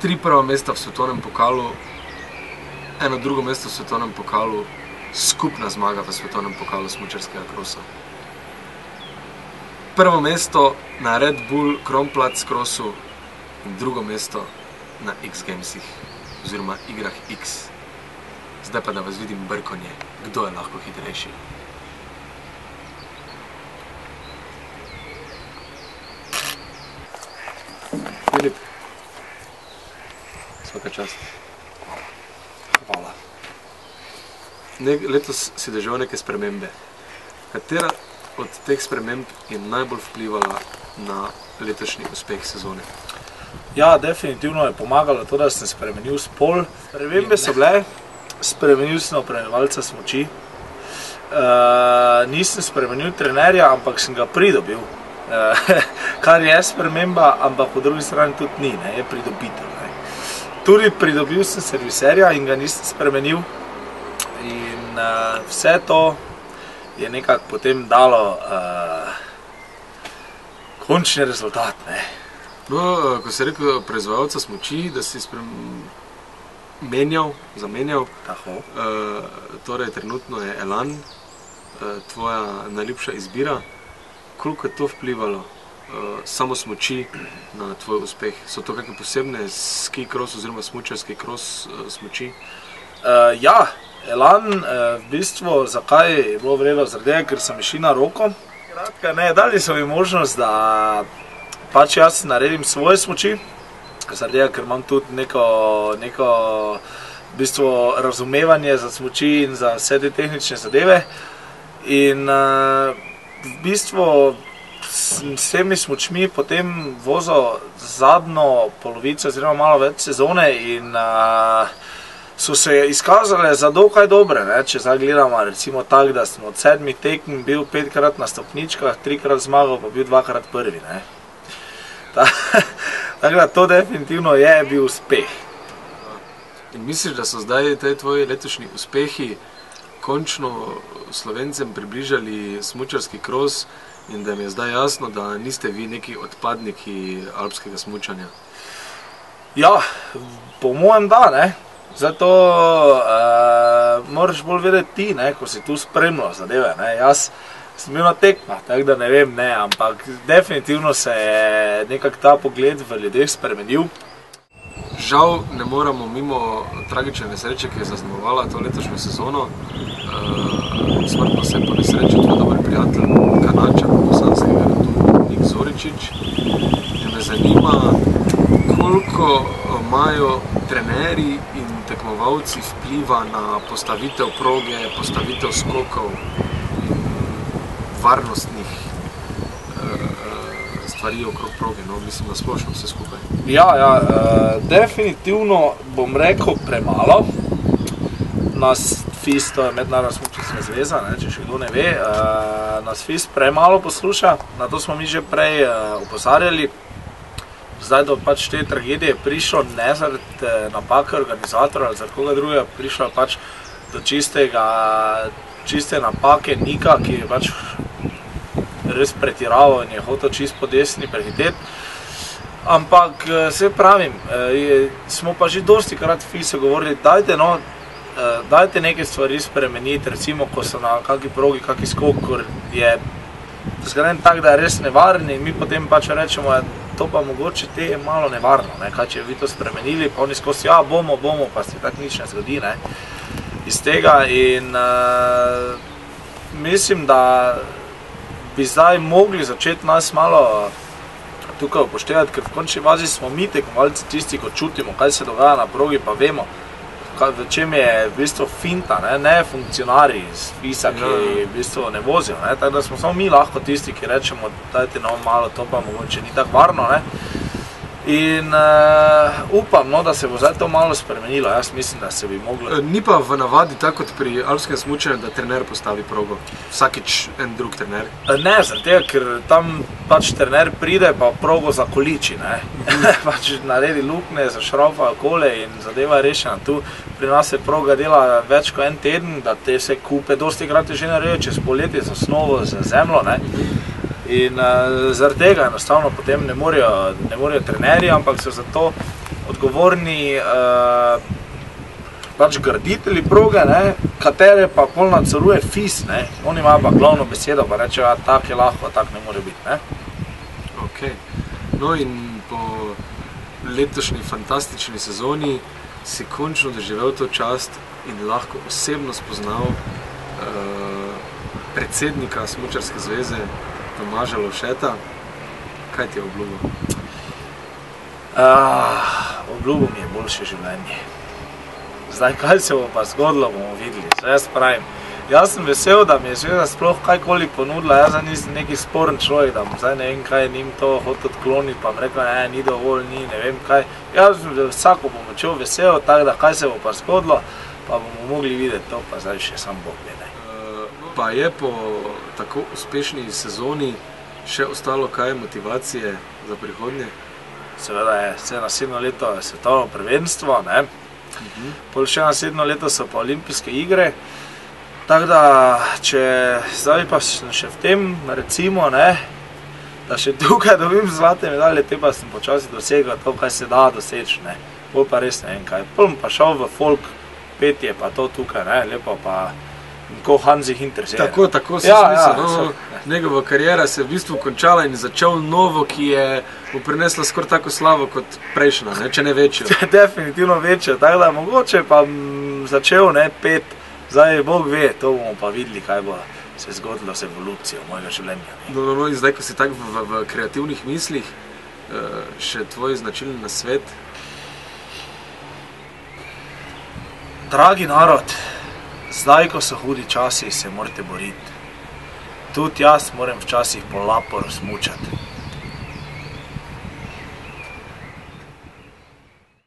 3 prva mesta v svetovnem pokalu, eno drugo mesto v svetovnem pokalu, skupna zmaga v svetovnem pokalu smučarskega krosa. Prvo mesto na Red Bull Kronplatz krosu in drugo mesto na X Gamesih, oziroma igrah X. Zdaj pa da vas vidim brkonje, kdo je lahko hitrejši. Filip, svaka čast. Hvala. Letos si doživel neke spremembe. Katera od teh sprememb je najbolj vplivala na letošnji uspeh sezone? Ja, definitivno je pomagalo to, da sem spremenil spol. Spremembe so bile, spremenil sem opremljevalca smuči. Nisem spremenil trenerja, ampak sem ga pridobil. Kar je sprememba, ampak po drugi strani tudi ni, je pridobitev. Tudi pridobil sem serviserja in ga nisem spremenil. In vse to je nekako potem dalo končni rezultat. No, ko si rekel proizvajalca smuči, da si zamenjal, torej trenutno je Elan tvoja najljubša izbira. Koliko je to vplivalo, samo smuči, na tvoj uspeh? So to kakšne posebne ski cross oziroma smučarski cross smuči? Ja, Elan, v bistvu, zakaj je bilo vredno? Zaradi, ker sem išli na roko. Dali so mi možnost, da pač jaz naredim svoje smuči, zaradi, ker imam tudi neko v bistvu razumevanje za smuči in za vse te tehnične zadeve. In v bistvu s temi smučmi potem vozil zadnjo polovico oziroma malo več sezone in so se izkazale za dokaj dobre, če zdaj gledamo recimo tako, da sem od 7 tekem bil 5-krat na stopničkah, 3-krat zmagal, pa bil 2-krat prvi. Tako da to definitivno je bil uspeh. In misliš, da so zdaj te tvoji letošnji uspehi končno Slovencem približali smučarski kros in da jim je zdaj jasno, da niste vi neki odpadniki alpskega smučanja? Ja, po mojem da, Zato moraš bolj vedeti ti, ko si tu spremljal zadeve. Jaz sem bil na tekmah, tako da ne vem, ampak definitivno se je nekako ta pogled v ljudeh spremenil. Žal ne moramo mimo tragične nesreče, ki je zaznamovala to letošnjo sezono. Smrtno se je po nesreči tvoj dober prijatelj, Kanadčan bosanskega rodu, Nik Zoričič. Me zanima, koliko imajo trenerji in tekmovalci vpliva na postavitev proge, postavitev skokov in varnostnih stvari okrog proge, mislim na splošno vse skupaj. Ja, definitivno bom rekel premalo. Nas FIS, to je Mednarodna smučarska zveza, če še kdo ne ve, nas FIS premalo posluša, na to smo mi že prej opozarjali. Zdaj do pač te tragedije prišlo ne zaradi napake organizatorja ali zaradi koga drugega, prišlo pač do čiste napake Nika, ki je pač res pretiraval in je hotel čist po desni prehiteti. Ampak, se pravim, smo pa že dosti krat v FIS-u govorili, dajte neke stvari spremeniti, recimo, ko so na kakšni progi, kakšni skok, ko je zgrajen tak, da je res nevaren in mi potem pač rečemo, to pa mogoče te je malo nevarno, kaj če vi to spremenili, pa oni skozi, ja, bomo, pa se tako nič ne zgodi, iz tega in mislim, da bi zdaj mogli začeti nas malo tukaj upoštevati, ker v končni fazi smo mi tekmovalci tisti, ko čutimo, kaj se dogaja na progi, pa vemo, v čem je v bistvu finta, ne funkcionarji iz FIS-a, ki v bistvu ne vozijo, tako da smo samo mi lahko tisti, ki rečemo, dajte malo, to pa mogoče ni tako varno, in upam, da se bo zdaj to malo spremenilo, jaz mislim, da se bi moglo. Ni pa v navadi tako kot pri alpskem smučanju, da trener postavi progo, vsakič en drug trener? Ne, zaradi tega, ker tam pač trener pride pa progo zakoliči, pač naredi luknje, zašraufa okole in zadeva je rešena. Tu pri nas se proga dela več kot en teden, da te vse kupe, dosti krat je že naredijo čez poletje z osnovo, z zemljo, in zaradi tega enostavno potem ne morejo trenerji, ampak so zato odgovorni pač graditelji proge, ne, katere pa pol nadzoruje FIS, ne. Oni imajo pa glavno besedo, pa rečejo, tak je lahko, tak ne more biti, ne. Ok. No in po letošnji fantastični sezoni si končno doživel to čast in lahko osebno spoznal predsednika Smučarske zveze Tomaža Lovšeta. Kaj ti je obljubil? Obljubil mi je boljše življenje. Zdaj, kaj se bo pa zgodilo, bomo videli. Jaz pravim, jaz sem vesel, da mi je zveza sploh kajkoli ponudila, jaz nisem neki sporen človek, da bom zdaj ne vem kaj njim to hotel odkloniti, pa mi rekel, ne, ni dovolj, ni, ne vem kaj. Jaz sem vsako pomočil vesel, tako da kaj se bo pa zgodilo, pa bomo mogli videti to, pa zdaj še sam Bog ve. Pa je po tako uspešni sezoni še ostalo kaj motivacije za prihodnje? Seveda je, vse naslednjo leto je svetovno prvenstvo, ne. Pol še naslednjo leto so pa olimpijske igre, tako da, če zdaj pa še v tem, recimo, ne, da še tukaj dobim zlate medalje, te pa sem počasi dosegel to, kaj se da doseči, ne. Pol pa res ne vem kaj. Pol bom pa šel v folk petje, pa to tukaj, ne, lepo pa ko Hanzi Hinter se je. Tako si smisel. Njegova karijera se je v bistvu končala in začel novo, ki je mu prinesla skoraj tako slavo kot prejšnja, ne, če ne večjo. Definitivno večjo, tako da mogoče pa začel, ne, pet, zdaj Bog ve, to bomo pa videli, kaj bo se zgodilo z evolucijo mojega življenja. No, in zdaj, ko si tak v kreativnih mislih, še tvoj značilen nasvet? Dragi narod, zdaj, ko so hudi časi, se morate boriti. Tudi jaz moram včasih po laporu smučati.